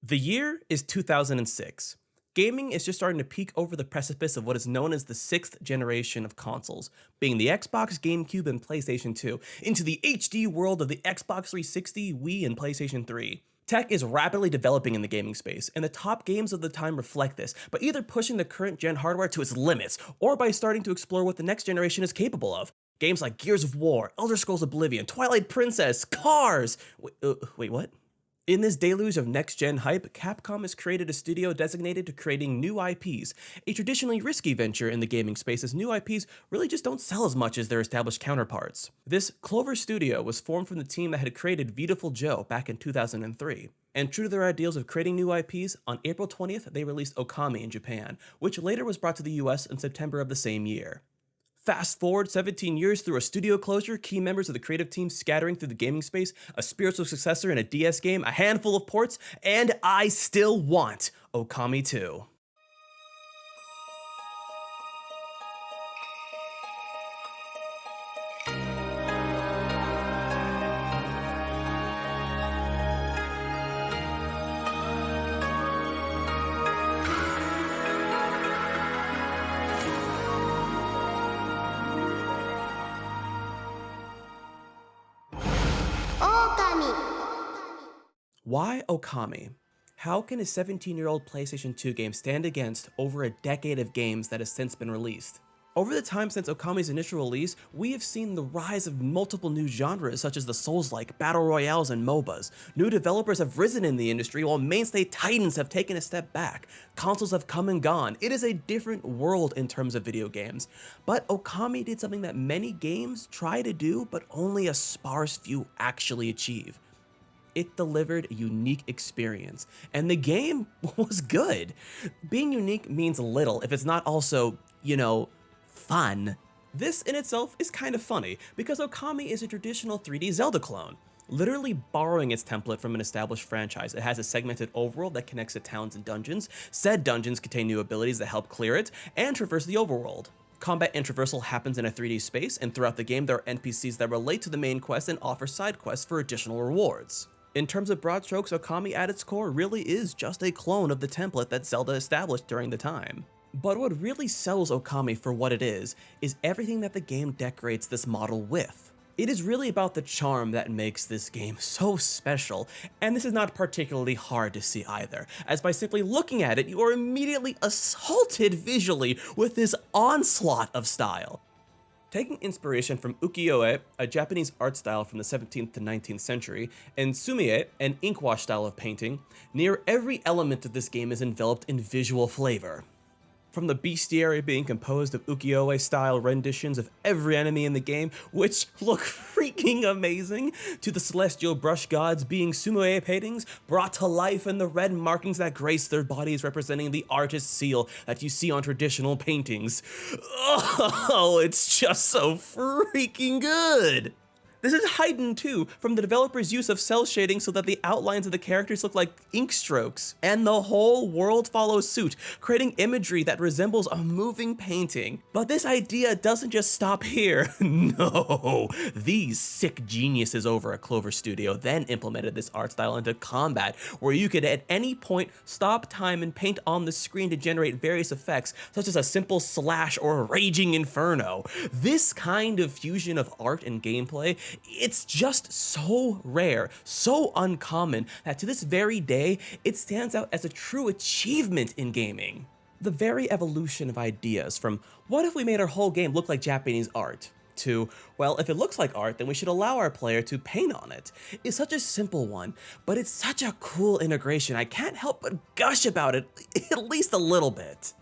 The year is 2006. Gaming is just starting to peek over the precipice of what is known as the sixth generation of consoles, being the Xbox, GameCube, and PlayStation 2, into the HD world of the Xbox 360, Wii, and PlayStation 3. Tech is rapidly developing in the gaming space, and the top games of the time reflect this, by either pushing the current gen hardware to its limits, or by starting to explore what the next generation is capable of. Games like Gears of War, Elder Scrolls Oblivion, Twilight Princess, Cars! Wait, what? In this deluge of next-gen hype, Capcom has created a studio designated to creating new IPs, a traditionally risky venture in the gaming space as new IPs really just don't sell as much as their established counterparts. This Clover studio was formed from the team that had created Beautiful Joe back in 2003. And true to their ideals of creating new IPs, on April 20th they released Okami in Japan, which later was brought to the US in September of the same year. Fast forward 17 years through a studio closure, key members of the creative team scattering through the gaming space, a spiritual successor in a DS game, a handful of ports, and I still want Okami 2. Okami. Why Okami? How can a 17-year-old PlayStation 2 game stand against over a decade of games that has since been released? Over the time since Okami's initial release, we have seen the rise of multiple new genres such as the Souls-like, Battle Royales, and MOBAs. New developers have risen in the industry while mainstay titans have taken a step back. Consoles have come and gone. It is a different world in terms of video games. But Okami did something that many games try to do, but only a sparse few actually achieve. It delivered a unique experience, and the game was good. Being unique means little if it's not also, fun. This in itself is kind of funny, because Okami is a traditional 3D Zelda clone. Literally borrowing its template from an established franchise, it has a segmented overworld that connects to towns and dungeons. Said dungeons contain new abilities that help clear it, and traverse the overworld. Combat and traversal happens in a 3D space, and throughout the game there are NPCs that relate to the main quest and offer side quests for additional rewards. In terms of broad strokes, Okami at its core really is just a clone of the template that Zelda established during the time. But what really sells Okami for what it is everything that the game decorates this model with. It is really about the charm that makes this game so special, and this is not particularly hard to see either, as by simply looking at it, you are immediately assaulted visually with this onslaught of style. Taking inspiration from ukiyo-e, a Japanese art style from the 17th to 19th century, and sumi-e, an inkwash style of painting, near every element of this game is enveloped in visual flavor. From the bestiary being composed of ukiyo-e style renditions of every enemy in the game, which look freaking amazing, to the celestial brush gods being sumo-e paintings brought to life in the red markings that grace their bodies representing the artist's seal that you see on traditional paintings. Oh, it's just so freaking good! This is heightened too from the developer's use of cell shading so that the outlines of the characters look like ink strokes, and the whole world follows suit, creating imagery that resembles a moving painting. But this idea doesn't just stop here. No, these sick geniuses over at Clover Studio then implemented this art style into combat, where you could at any point stop time and paint on the screen to generate various effects, such as a simple slash or a raging inferno. This kind of fusion of art and gameplay, it's just so rare, so uncommon, that to this very day, it stands out as a true achievement in gaming. The very evolution of ideas from, what if we made our whole game look like Japanese art, to, well, if it looks like art, then we should allow our player to paint on it, is such a simple one, but it's such a cool integration, I can't help but gush about it, at least a little bit.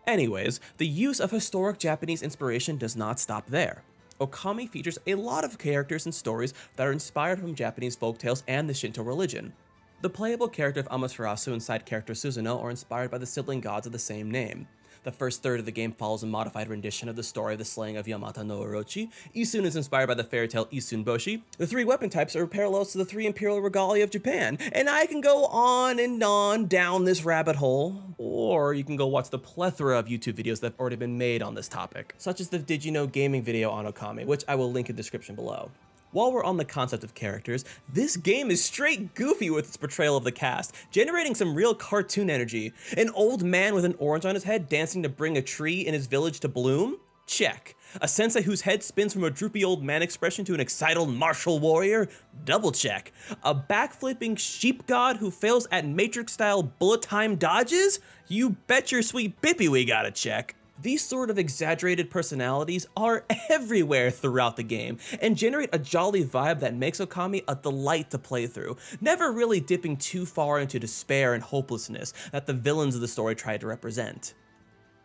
Anyways, the use of historic Japanese inspiration does not stop there. Okami features a lot of characters and stories that are inspired from Japanese folktales and the Shinto religion. The playable character of Amaterasu and side character Suzuno are inspired by the sibling gods of the same name. The first third of the game follows a modified rendition of the story of the slaying of Yamata no Orochi. Isun is inspired by the fairy tale Isun Boshi. The three weapon types are parallels to the three imperial regalia of Japan. And I can go on and on down this rabbit hole. Or you can go watch the plethora of YouTube videos that have already been made on this topic, such as the Did You Know Gaming video on Okami, which I will link in the description below. While we're on the concept of characters, this game is straight goofy with its portrayal of the cast, generating some real cartoon energy. An old man with an orange on his head dancing to bring a tree in his village to bloom? Check. A sensei whose head spins from a droopy old man expression to an excited martial warrior? Double check. A backflipping sheep god who fails at Matrix-style bullet time dodges? You bet your sweet bippy we gotta check. These sort of exaggerated personalities are everywhere throughout the game and generate a jolly vibe that makes Okami a delight to play through, never really dipping too far into despair and hopelessness that the villains of the story try to represent.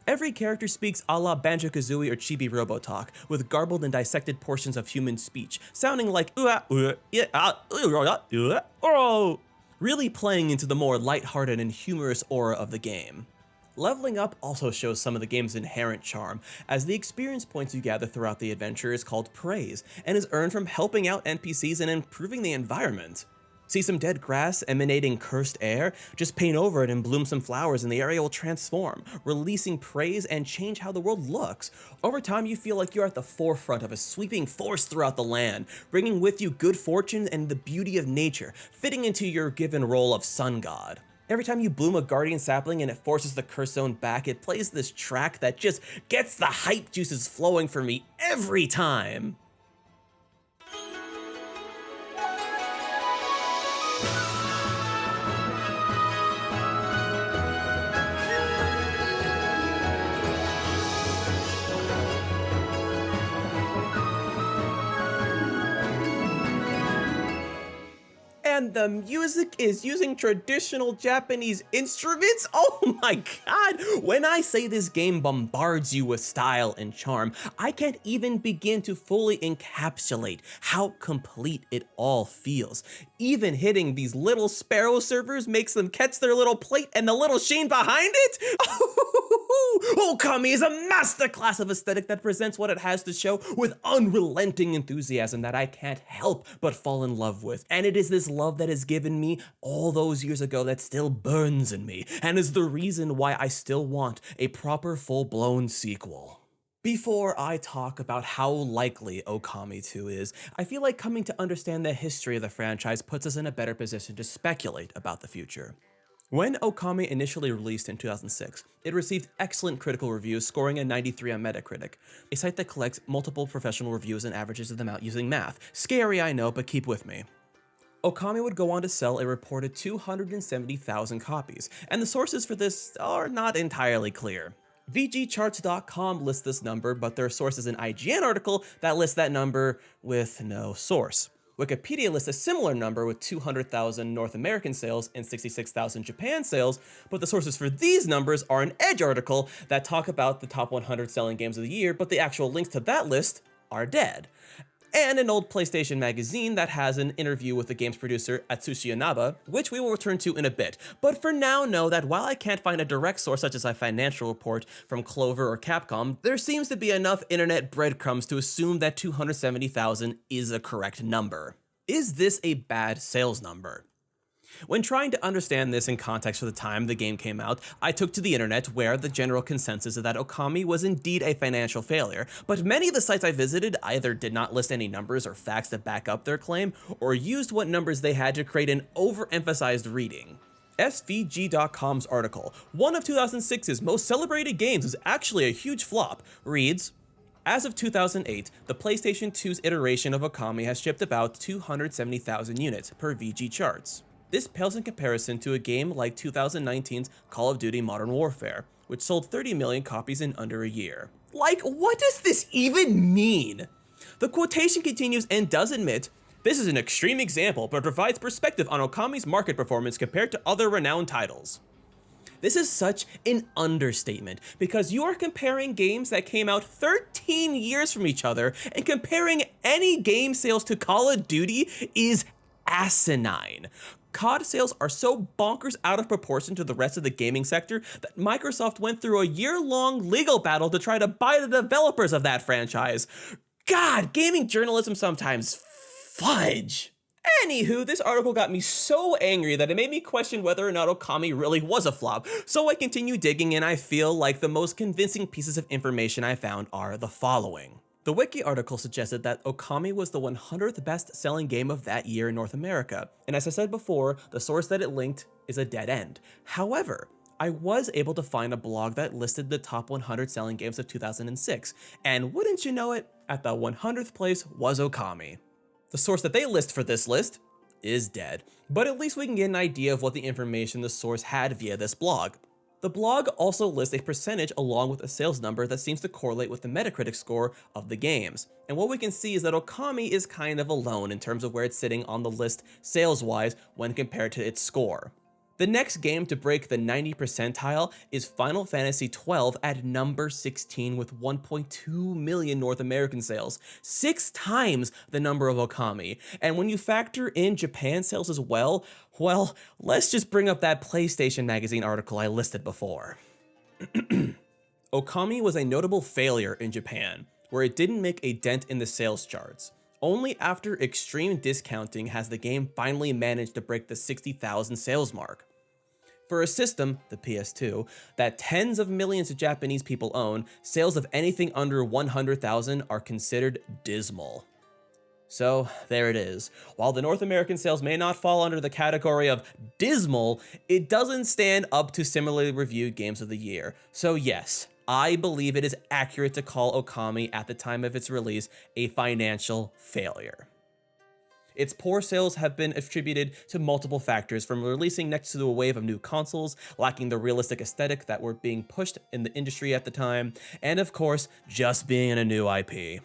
Every character speaks a la Banjo-Kazooie or Chibi Robotalk, with garbled and dissected portions of human speech, sounding like really playing into the more lighthearted and humorous aura of the game. Leveling up also shows some of the game's inherent charm, as the experience points you gather throughout the adventure is called praise, and is earned from helping out NPCs and improving the environment. See some dead grass emanating cursed air? Just paint over it and bloom some flowers and the area will transform, releasing praise and change how the world looks. Over time, you feel like you're at the forefront of a sweeping force throughout the land, bringing with you good fortune and the beauty of nature, fitting into your given role of sun god. Every time you bloom a guardian sapling and it forces the curse zone back, it plays this track that just gets the hype juices flowing for me every time. And the music is using traditional Japanese instruments? Oh my god! When I say this game bombards you with style and charm, I can't even begin to fully encapsulate how complete it all feels. Even hitting these little sparrow servers makes them catch their little plate and the little sheen behind it? Okami is a masterclass of aesthetic that presents what it has to show with unrelenting enthusiasm that I can't help but fall in love with. And it is this love that is given me all those years ago that still burns in me, and is the reason why I still want a proper full-blown sequel. Before I talk about how likely Okami 2 is, I feel like coming to understand the history of the franchise puts us in a better position to speculate about the future. When Okami initially released in 2006, it received excellent critical reviews, scoring a 93 on Metacritic, a site that collects multiple professional reviews and averages them out using math. Scary, I know, but keep with me. Okami would go on to sell a reported 270,000 copies, and the sources for this are not entirely clear. VGCharts.com lists this number, but there are sources in an IGN article that list that number with no source. Wikipedia lists a similar number with 200,000 North American sales and 66,000 Japan sales, but the sources for these numbers are an Edge article that talk about the top 100 selling games of the year, but the actual links to that list are dead. And an old PlayStation magazine that has an interview with the game's producer, Atsushi Inaba, which we will return to in a bit. But for now, know that while I can't find a direct source such as a financial report from Clover or Capcom, there seems to be enough internet breadcrumbs to assume that 270,000 is a correct number. Is this a bad sales number? When trying to understand this in context for the time the game came out, I took to the internet where the general consensus is that Okami was indeed a financial failure, but many of the sites I visited either did not list any numbers or facts to back up their claim, or used what numbers they had to create an overemphasized reading. SVG.com's article, one of 2006's most celebrated games is actually a huge flop, reads, as of 2008, the PlayStation 2's iteration of Okami has shipped about 270,000 units per VG charts. This pales in comparison to a game like 2019's Call of Duty Modern Warfare, which sold 30 million copies in under a year. Like, what does this even mean? The quotation continues and does admit, this is an extreme example, but provides perspective on Okami's market performance compared to other renowned titles. This is such an understatement, because you are comparing games that came out 13 years from each other, and comparing any game sales to Call of Duty is asinine. COD sales are so bonkers out of proportion to the rest of the gaming sector that Microsoft went through a year-long legal battle to try to buy the developers of that franchise. God, gaming journalism sometimes fudge. Anywho, this article got me so angry that it made me question whether or not Okami really was a flop, so I continue digging and I feel like the most convincing pieces of information I found are the following. The wiki article suggested that Okami was the 100th best-selling game of that year in North America, and as I said before, the source that it linked is a dead end. However, I was able to find a blog that listed the top 100 selling games of 2006, and wouldn't you know it, at the 100th place was Okami. The source that they list for this list is dead, but at least we can get an idea of what the information the source had via this blog. The blog also lists a percentage along with a sales number that seems to correlate with the Metacritic score of the games. And what we can see is that Okami is kind of alone in terms of where it's sitting on the list sales-wise when compared to its score. The next game to break the 90 percentile is Final Fantasy XII at number 16 with 1.2 million North American sales, 6 times the number of Okami. And when you factor in Japan sales as well, let's just bring up that PlayStation Magazine article I listed before. Okami was a notable failure in Japan, where it didn't make a dent in the sales charts. Only after extreme discounting has the game finally managed to break the 60,000 sales mark. For a system, the PS2, that tens of millions of Japanese people own, sales of anything under 100,000 are considered dismal. So there it is. While the North American sales may not fall under the category of dismal, it doesn't stand up to similarly reviewed games of the year. So yes, I believe it is accurate to call Okami at the time of its release a financial failure. Its poor sales have been attributed to multiple factors, from releasing next to a wave of new consoles, lacking the realistic aesthetic that were being pushed in the industry at the time, and of course, just being a new IP.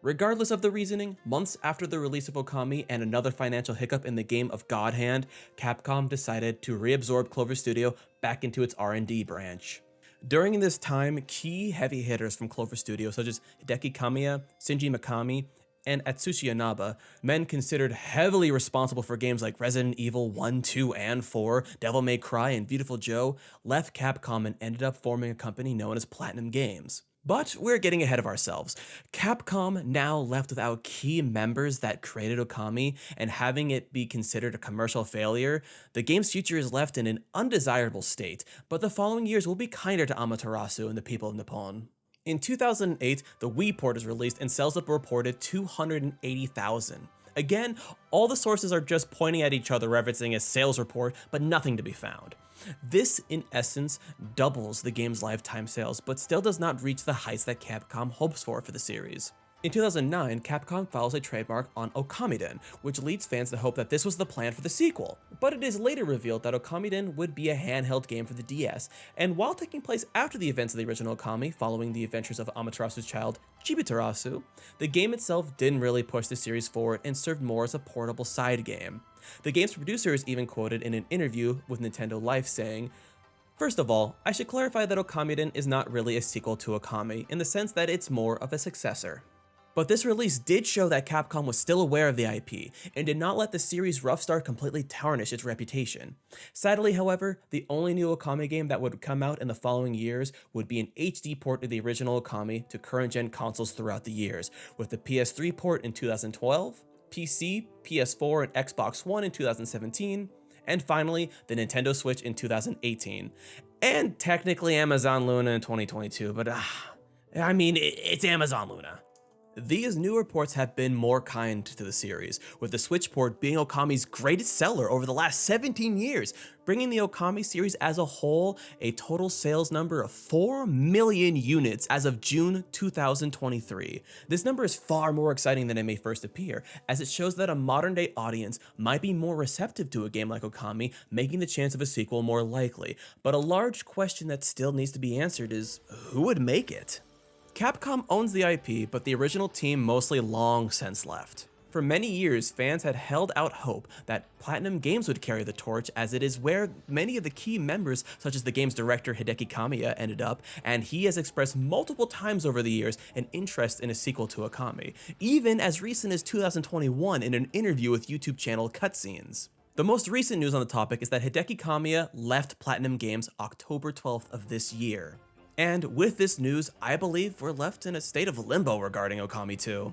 Regardless of the reasoning, months after the release of Okami and another financial hiccup in the game of God Hand, Capcom decided to reabsorb Clover Studio back into its R&D branch. During this time, key heavy hitters from Clover Studio such as Hideki Kamiya, Shinji Mikami, and Atsushi Inaba, men considered heavily responsible for games like Resident Evil 1, 2, and 4, Devil May Cry, and Beautiful Joe, left Capcom and ended up forming a company known as Platinum Games. But we're getting ahead of ourselves. Capcom now left without key members that created Okami, and having it be considered a commercial failure, the game's future is left in an undesirable state, but the following years will be kinder to Amaterasu and the people of Nippon. In 2008, the Wii port is released and sales up reported 280,000. Again, all the sources are just pointing at each other referencing a sales report, but nothing to be found. This, in essence, doubles the game's lifetime sales, but still does not reach the heights that Capcom hopes for the series. In 2009, Capcom files a trademark on Okamiden, which leads fans to hope that this was the plan for the sequel. But it is later revealed that Okamiden would be a handheld game for the DS, and while taking place after the events of the original Okami, following the adventures of Amaterasu's child, Chibiterisu, the game itself didn't really push the series forward and served more as a portable side game. The game's producer is even quoted in an interview with Nintendo Life saying, "First of all, I should clarify that Okamiden is not really a sequel to Okami in the sense that it's more of a successor." But this release did show that Capcom was still aware of the IP, and did not let the series' rough start completely tarnish its reputation. Sadly, however, the only new Okami game that would come out in the following years would be an HD port of the original Okami to current-gen consoles throughout the years, with the PS3 port in 2012, PC, PS4, and Xbox One in 2017, and finally, the Nintendo Switch in 2018. And technically Amazon Luna in 2022, but it's Amazon Luna. These new reports have been more kind to the series, with the Switch port being Okami's greatest seller over the last 17 years, bringing the Okami series as a whole a total sales number of 4 million units as of June 2023. This number is far more exciting than it may first appear, as it shows that a modern-day audience might be more receptive to a game like Okami, making the chance of a sequel more likely. But a large question that still needs to be answered is, who would make it? Capcom owns the IP, but the original team mostly long since left. For many years, fans had held out hope that Platinum Games would carry the torch, as it is where many of the key members, such as the game's director Hideki Kamiya, ended up, and he has expressed multiple times over the years an interest in a sequel to Okami, even as recent as 2021 in an interview with YouTube channel Cutscenes. The most recent news on the topic is that Hideki Kamiya left Platinum Games October 12th of this year. And with this news, I believe we're left in a state of limbo regarding Okami 2.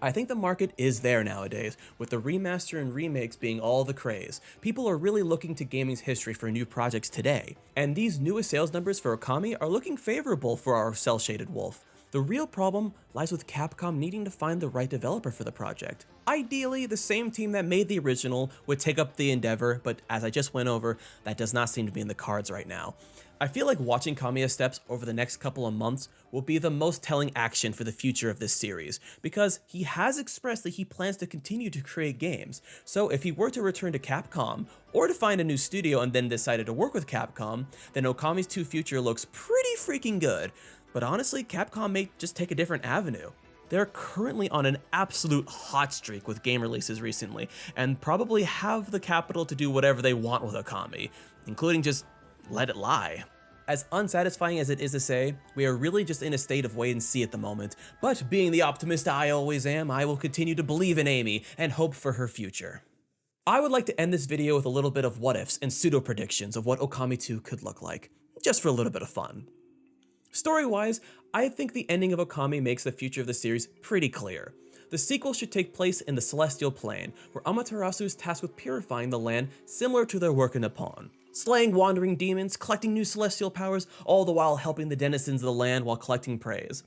I think the market is there nowadays, with the remaster and remakes being all the craze. People are really looking to gaming's history for new projects today, and these newest sales numbers for Okami are looking favorable for our cel-shaded wolf. The real problem lies with Capcom needing to find the right developer for the project. Ideally, the same team that made the original would take up the endeavor, but as I just went over, that does not seem to be in the cards right now. I feel like watching Kamiya's steps over the next couple of months will be the most telling action for the future of this series, because he has expressed that he plans to continue to create games. So if he were to return to Capcom, or to find a new studio and then decided to work with Capcom, then Okami's 2 future looks pretty freaking good. But honestly, Capcom may just take a different avenue. They're currently on an absolute hot streak with game releases recently, and probably have the capital to do whatever they want with Okami, including just let it lie. As unsatisfying as it is to say, we are really just in a state of wait and see at the moment, but being the optimist I always am, I will continue to believe in Amy and hope for her future. I would like to end this video with a little bit of what ifs and pseudo predictions of what Okami 2 could look like, just for a little bit of fun. Story-wise, I think the ending of Okami makes the future of the series pretty clear. The sequel should take place in the Celestial Plane, where Amaterasu is tasked with purifying the land similar to their work in Nippon. Slaying wandering demons, collecting new celestial powers, all the while helping the denizens of the land while collecting praise.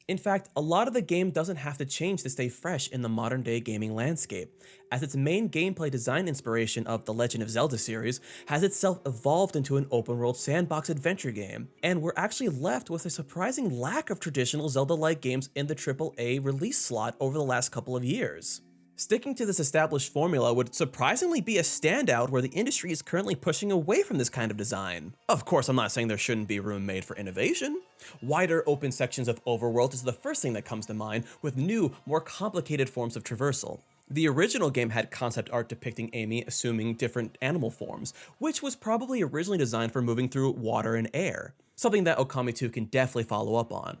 In fact, a lot of the game doesn't have to change to stay fresh in the modern day gaming landscape, as its main gameplay design inspiration of the Legend of Zelda series has itself evolved into an open world sandbox adventure game, and we're actually left with a surprising lack of traditional Zelda-like games in the AAA release slot over the last couple of years. Sticking to this established formula would surprisingly be a standout where the industry is currently pushing away from this kind of design. Of course, I'm not saying there shouldn't be room made for innovation. Wider open sections of overworld is the first thing that comes to mind, with new, more complicated forms of traversal. The original game had concept art depicting Amy assuming different animal forms, which was probably originally designed for moving through water and air, something that Okami 2 can definitely follow up on.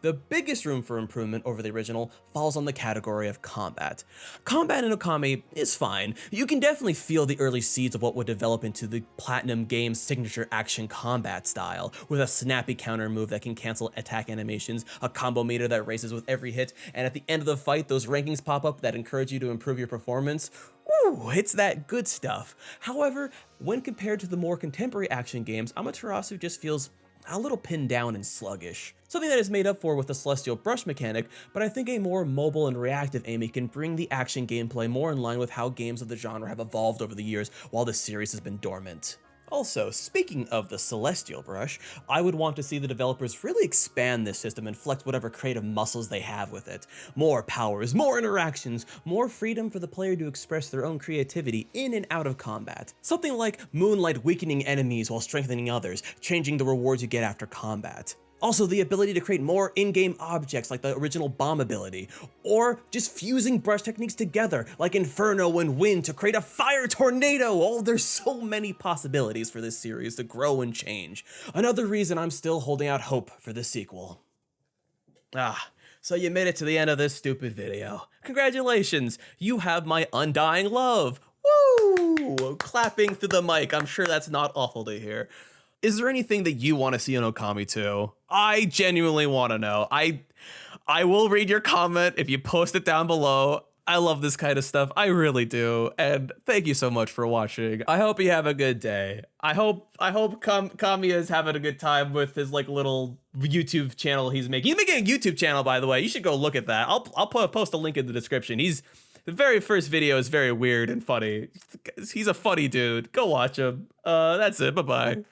The biggest room for improvement over the original falls on the category of combat. Combat in Okami is fine. You can definitely feel the early seeds of what would develop into the Platinum Games signature action combat style, with a snappy counter move that can cancel attack animations, a combo meter that raises with every hit, and at the end of the fight, those rankings pop up that encourage you to improve your performance. Ooh, it's that good stuff. However, when compared to the more contemporary action games, Amaterasu just feels a little pinned down and sluggish. Something that is made up for with the Celestial Brush mechanic, but I think a more mobile and reactive Amy can bring the action gameplay more in line with how games of the genre have evolved over the years while the series has been dormant. Also, speaking of the Celestial Brush, I would want to see the developers really expand this system and flex whatever creative muscles they have with it. More powers, more interactions, more freedom for the player to express their own creativity in and out of combat. Something like Moonlight weakening enemies while strengthening others, changing the rewards you get after combat. Also, the ability to create more in-game objects like the original bomb ability, or just fusing brush techniques together like Inferno and Wind to create a fire tornado. Oh, there's so many possibilities for this series to grow and change. Another reason I'm still holding out hope for the sequel. So you made it to the end of this stupid video. Congratulations, you have my undying love. Woo! Clapping through the mic, I'm sure that's not awful to hear. Is there anything that you want to see in Okami 2? I genuinely want to know. I will read your comment if you post it down below. I love this kind of stuff. I really do. And thank you so much for watching. I hope you have a good day. I hope Kamiya is having a good time with his like little YouTube channel he's making. He's making a YouTube channel, by the way. You should go look at that. I'll post a link in the description. The very first video is very weird and funny. He's a funny dude. Go watch him. That's it. Bye-bye.